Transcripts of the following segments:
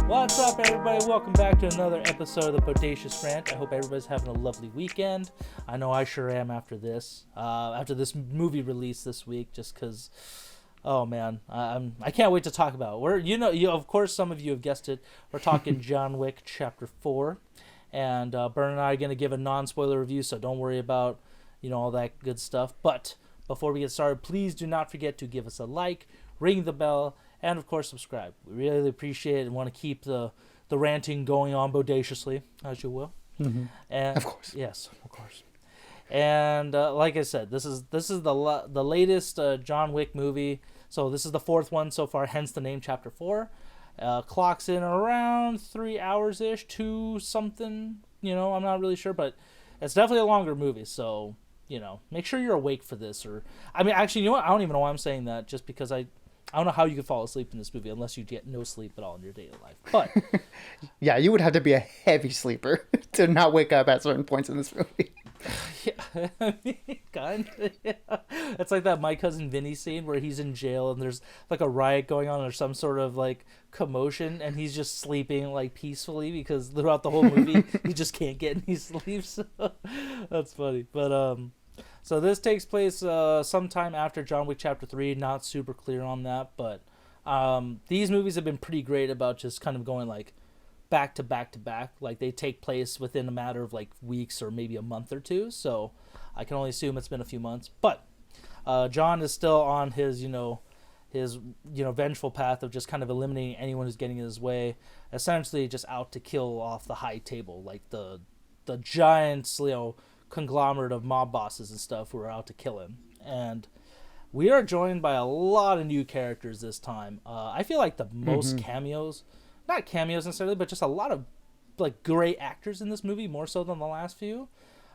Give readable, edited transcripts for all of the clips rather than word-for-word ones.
What's up, everybody? Welcome back to another episode of the Bodacious Rant. I hope everybody's having a lovely weekend. I know I sure am after this movie release this week, just because, oh man, I can't wait to talk about it. Of course, some of you have guessed it. We're talking John Wick Chapter 4, and Bern and I are going to give a non-spoiler review, so don't worry about, all that good stuff. But before we get started, please do not forget to give us a like, ring the bell, and of course subscribe. We really appreciate it and want to keep the ranting going on bodaciously, as you will. Mm-hmm. And of course, yes, of course. And like I said, this is the latest John Wick movie. So this is the fourth one so far, hence the name Chapter 4. Clocks in around 3 hours ish, 2 something. I'm not really sure, but it's definitely a longer movie. So make sure you're awake for this. Actually, you know what? I don't even know why I'm saying that. Just because I don't know how you could fall asleep in this movie unless you get no sleep at all in your daily life. But yeah, you would have to be a heavy sleeper to not wake up at certain points in this movie. Yeah, kind of. Yeah. It's like that My Cousin Vinny scene where he's in jail and there's like a riot going on or some sort of like commotion, and he's just sleeping like peacefully because throughout the whole movie he just can't get any sleep. So that's funny. But so this takes place sometime after John Wick Chapter 3. Not super clear on that, but these movies have been pretty great about just kind of going like back to back to back. Like they take place within a matter of like weeks or maybe a month or two. So I can only assume it's been a few months. But John is still on his vengeful path of just kind of eliminating anyone who's getting in his way. Essentially, just out to kill off the high table, like the giants, conglomerate of mob bosses and stuff who are out to kill him. And we are joined by a lot of new characters this time. I feel like the most cameos, not cameos necessarily, but just a lot of like great actors in this movie, more so than the last few.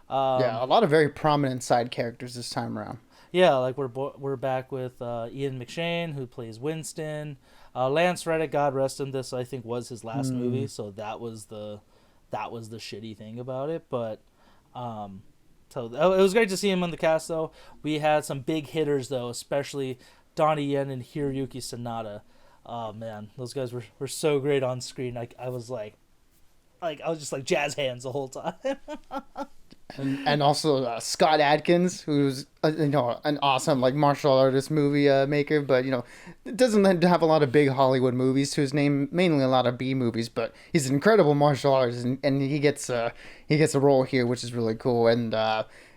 Yeah, a lot of very prominent side characters this time around. Yeah, like we're back with Ian McShane, who plays Winston. Lance Reddick, God rest him, this I think was his last movie, so that was the shitty thing about it. But so it was great to see him in the cast, though. We had some big hitters, though, especially Donnie Yen and Hiroyuki Sanada. Oh man, those guys were so great on screen. I was just like jazz hands the whole time. and also Scott Adkins, who's an awesome like martial artist movie maker, but doesn't have a lot of big Hollywood movies to his name, mainly a lot of B movies. But he's an incredible martial artist, and he gets a role here, which is really cool. And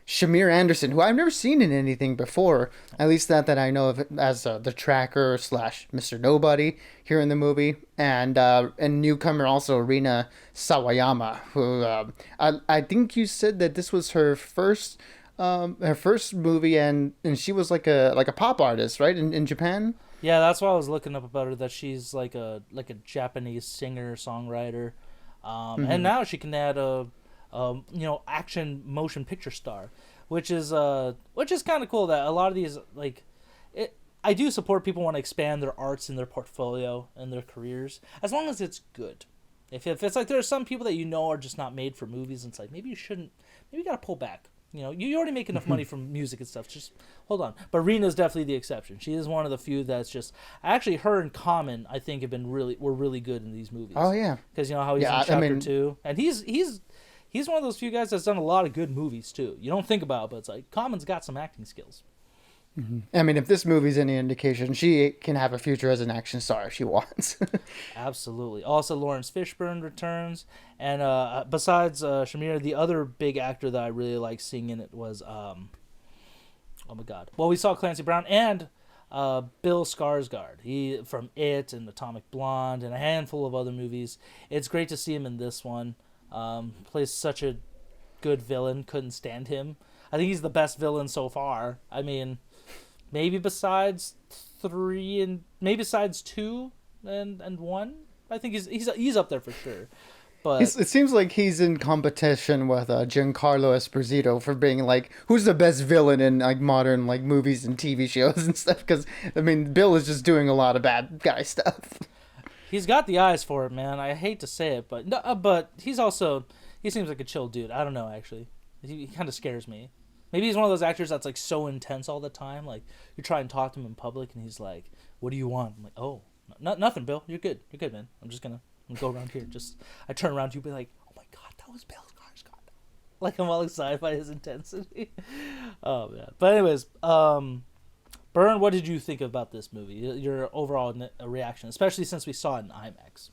Shamir Anderson, who I've never seen in anything before, at least that I know of, as the tracker / Mr. Nobody here in the movie, and newcomer also Rina Sawayama, who I think you said that this was her first movie, and she was like a pop artist, right, in Japan. Yeah, that's what I was looking up about her. That she's like a Japanese singer songwriter, and now she can add a action motion picture star, which is kind of cool. That a lot of these I do support people want to expand their arts in their portfolio and their careers, as long as it's good. If it's like there are some people that are just not made for movies, and it's like maybe you gotta pull back. You already make enough money from music and stuff. Just hold on. But Rena's definitely the exception. She is one of the few that's just actually her and Common. I think were really good in these movies. Oh yeah, because how he's in Chapter 2, and he's one of those few guys that's done a lot of good movies too. You don't think about it, but it's like Common's got some acting skills. I mean, if this movie's any indication, she can have a future as an action star if she wants. Absolutely. Also, Lawrence Fishburne returns, and besides Shamir, the other big actor that I really like seeing in it was oh my god. Well, we saw Clancy Brown and Bill Skarsgård. He from It and Atomic Blonde and a handful of other movies. It's great to see him in this one. Plays such a good villain. Couldn't stand him. I think he's the best villain so far. I mean, maybe besides 3 and maybe besides 2 and 1. I think he's up there for sure. But it seems like he's in competition with Giancarlo Esposito for being like, who's the best villain in like modern like movies and TV shows and stuff. Because I mean, Bill is just doing a lot of bad guy stuff. He's got the eyes for it, man. I hate to say it, but no, but he seems like a chill dude. I don't know, actually. He kind of scares me. Maybe he's one of those actors that's like so intense all the time. Like you try and talk to him in public, and he's like, "What do you want?" I'm like, "Oh, nothing, Bill. You're good. You're good, man. I'm just gonna And go around here. I turn around to you, be like, oh my god, that was Bill Skarsgård. Like I'm all excited by his intensity. Oh man. But anyways, Byrne, what did you think about this movie? Your overall reaction, especially since we saw it in IMAX.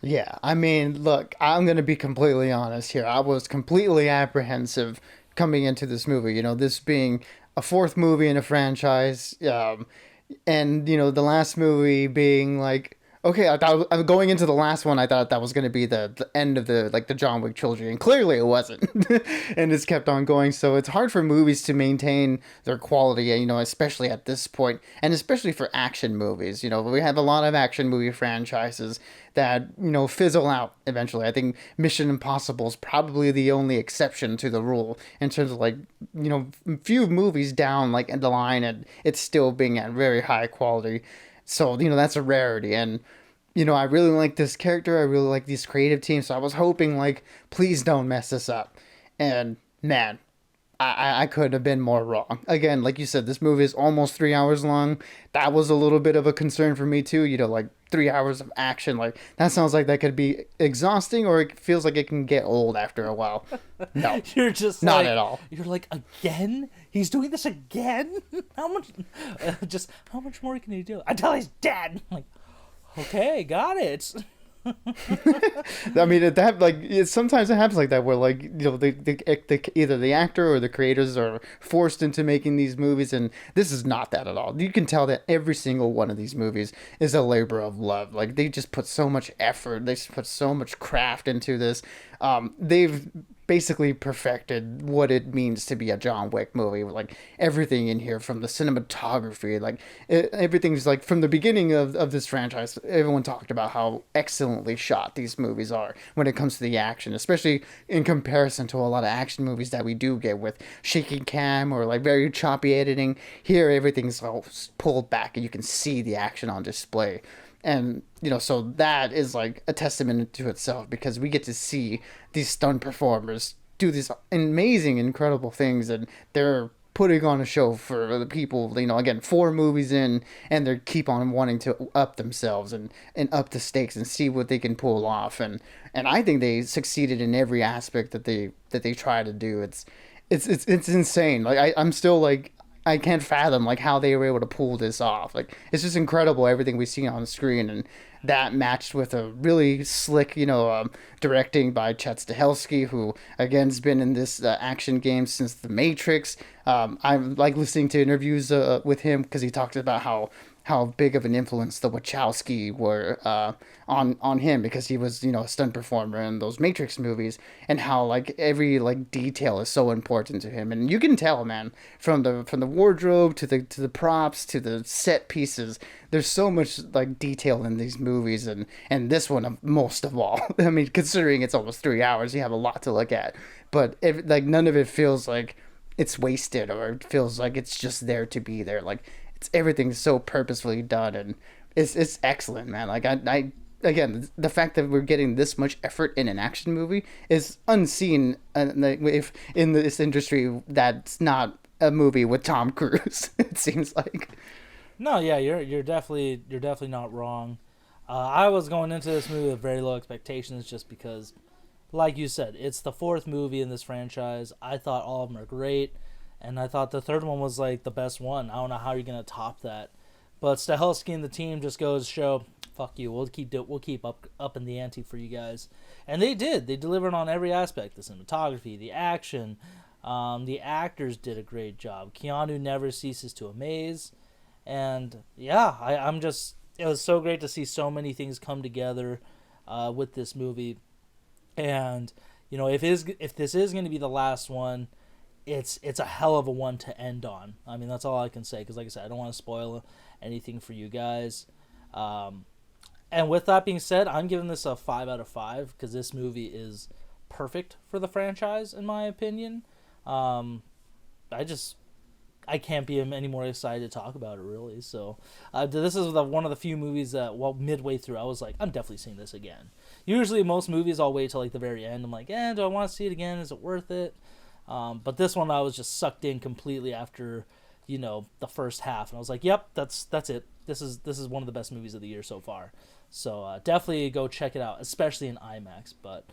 Yeah, I mean, look, I'm going to be completely honest here. I was completely apprehensive coming into this movie, this being a fourth movie in a franchise, and, the last movie being like, okay, I thought going into the last one, I thought that was going to be the end of the John Wick trilogy, and clearly it wasn't, and it's kept on going. So it's hard for movies to maintain their quality, especially at this point, and especially for action movies. We have a lot of action movie franchises that fizzle out eventually. I think Mission Impossible is probably the only exception to the rule in terms of few movies down like the line, and it's still being at very high quality. So, that's a rarity. And, I really like this character. I really like these creative teams. So I was hoping, please don't mess this up. And, man, I couldn't have been more wrong. Again, like you said, this movie is almost 3 hours long. That was a little bit of a concern for me, too. 3 hours of action. That sounds like that could be exhausting, or it feels like it can get old after a while. No. You're just not at all. You're like, again? He's doing this again? How much more can he do? Until he's dead. I'm like, okay, got it. I mean, sometimes it happens like that, where either the actor or the creators are forced into making these movies, and this is not that at all. You can tell that every single one of these movies is a labor of love. They just put so much effort, they just put so much craft into this. They've basically perfected what it means to be a John Wick movie. Everything in here, from the cinematography, everything's from the beginning of this franchise. Everyone talked about how excellently shot these movies are when it comes to the action, especially in comparison to a lot of action movies that we do get with shaky cam or very choppy editing. Here, everything's all pulled back and you can see the action on display. And, so that is a testament to itself, because we get to see these stunt performers do these amazing, incredible things, and they're putting on a show for the people, again, 4 movies in, and they keep on wanting to up themselves and up the stakes and see what they can pull off. And I think they succeeded in every aspect that they try to do. It's insane. I'm still I can't fathom how they were able to pull this off. It's just incredible, everything we see on screen, and that matched with a really slick, directing by Chet Stahelski, who again has been in this action game since The Matrix. I'm listening to interviews with him, because he talked about how big of an influence the Wachowski were on him, because he was a stunt performer in those Matrix movies, and how every detail is so important to him. And you can tell, man, from the wardrobe to the props to the set pieces, there's so much detail in these movies, and this one most of all. I mean, considering it's almost 3 hours, you have a lot to look at, but none of it feels like it's wasted, or it feels like it's just there to be there. Everything's so purposefully done, and it's excellent, man. I again, the fact that we're getting this much effort in an action movie is unseen, if in this industry that's not a movie with Tom Cruise. It seems like. No, yeah, you're definitely not wrong. I was going into this movie with very low expectations, just because, like you said, it's the 4th movie in this franchise. I thought all of them are great. And I thought the 3rd one was the best one. I don't know how you're gonna top that, but Stahelski and the team just goes to show, fuck you. We'll keep up in the ante for you guys, and they did. They delivered on every aspect: the cinematography, the action. The actors did a great job. Keanu never ceases to amaze, and yeah, I'm just. It was so great to see so many things come together with this movie, and if this is going to be the last one, it's a hell of a one to end on. I mean, that's all I can say, because like I said, I don't want to spoil anything for you guys. And with that being said, I'm giving this a 5 out of 5, because this movie is perfect for the franchise, in my opinion. I can't be any more excited to talk about it, really. So this is one of the few movies that, midway through, I was like, I'm definitely seeing this again. Usually most movies I'll wait till the very end. I'm like, do I want to see it again? Is it worth it? But this one I was just sucked in completely after, the first half, and I was like, yep, that's it. this is one of the best movies of the year so far. So definitely go check it out, especially in IMAX. But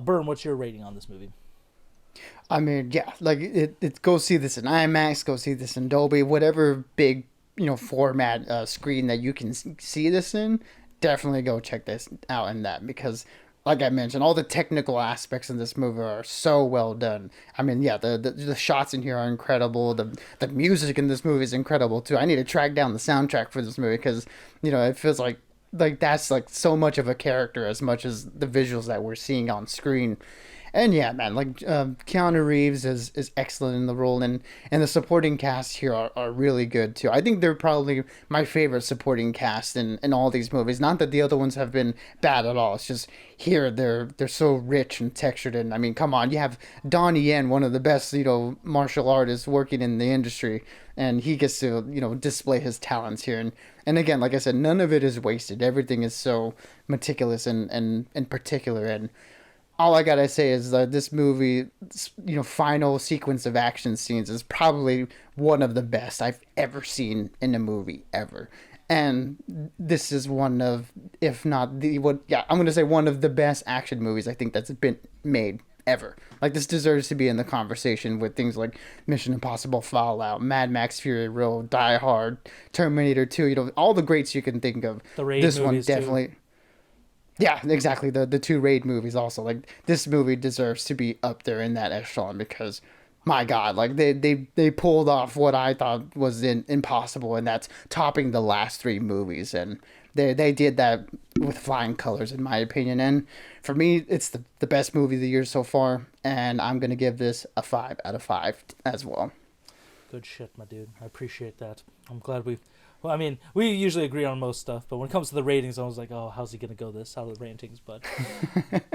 Byrne, what's your rating on this movie? I mean, yeah, like go see this in IMAX, go see this in Dolby, whatever big, format screen that you can see this in. Definitely go check this out in that because, like I mentioned, all the technical aspects in this movie are so well done. I mean, yeah, the shots in here are incredible. The music in this movie is incredible too. I need to track down the soundtrack for this movie because, it feels like that's like so much of a character as much as the visuals that we're seeing on screen. And yeah, man, like Keanu Reeves is excellent in the role, and the supporting cast here are really good too. I think they're probably my favorite supporting cast in all these movies. Not that the other ones have been bad at all. It's just here they're so rich and textured. And I mean, come on, you have Donnie Yen, one of the best martial artists working in the industry, and he gets to display his talents here. And again, like I said, none of it is wasted. Everything is so meticulous and particular and all I gotta say is that this movie, final sequence of action scenes is probably one of the best I've ever seen in a movie ever. And this is one of, if not I'm gonna say one of the best action movies I think that's been made ever. Like this deserves to be in the conversation with things like Mission Impossible Fallout, Mad Max Fury Road, Die Hard, Terminator 2, all the greats you can think of. The Raid this one movies, definitely. Too. Yeah, exactly. The two Raid movies also. Like this movie deserves to be up there in that echelon because my God, like they pulled off what I thought was impossible, and that's topping the last three movies. And they did that with flying colors, in my opinion. And for me, it's the best movie of the year so far, and I'm gonna give this a 5 out of 5 as well. Good shit, my dude. I appreciate that. I'm glad well, I mean, we usually agree on most stuff, but when it comes to the ratings, I was like, oh, how's he going to go this? How are the ratings? But,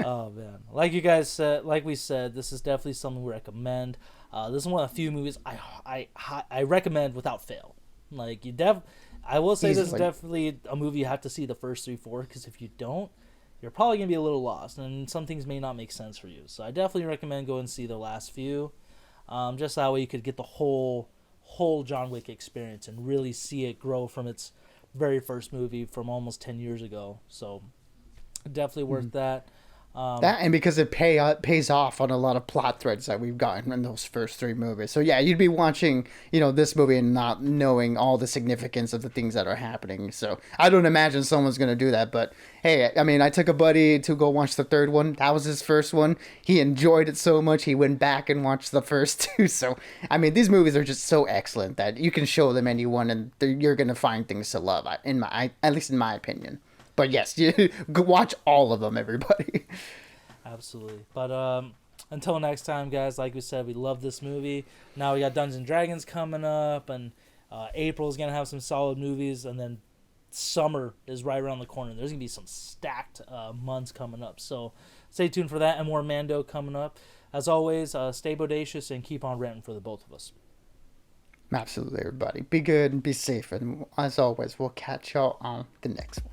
oh, man. Like you guys said, like we said, this is definitely something we recommend. This is one of the few movies I recommend without fail. Like, I will say this is definitely a movie you have to see the first 3-4, because if you don't, you're probably going to be a little lost, and some things may not make sense for you. So I definitely recommend going and see the last few. Just that way you could get the whole John Wick experience and really see it grow from its very first movie from almost 10 years ago. So definitely worth that. That and because it pays off on a lot of plot threads that we've gotten in those first three movies. So yeah, you'd be watching, this movie and not knowing all the significance of the things that are happening. So I don't imagine someone's going to do that. But hey, I mean, I took a buddy to go watch the third one. That was his first one. He enjoyed it so much, he went back and watched the first two. So, I mean, these movies are just so excellent that you can show them anyone and you're going to find things to love, at least in my opinion. But yes, you watch all of them, everybody. Absolutely. But until next time, guys, like we said, we love this movie. Now we got Dungeons and Dragons coming up, and April's going to have some solid movies, and then summer is right around the corner. There's going to be some stacked months coming up. So stay tuned for that and more Mando coming up. As always, stay bodacious and keep on ranting for the both of us. Absolutely, everybody. Be good and be safe. And as always, we'll catch y'all on the next one.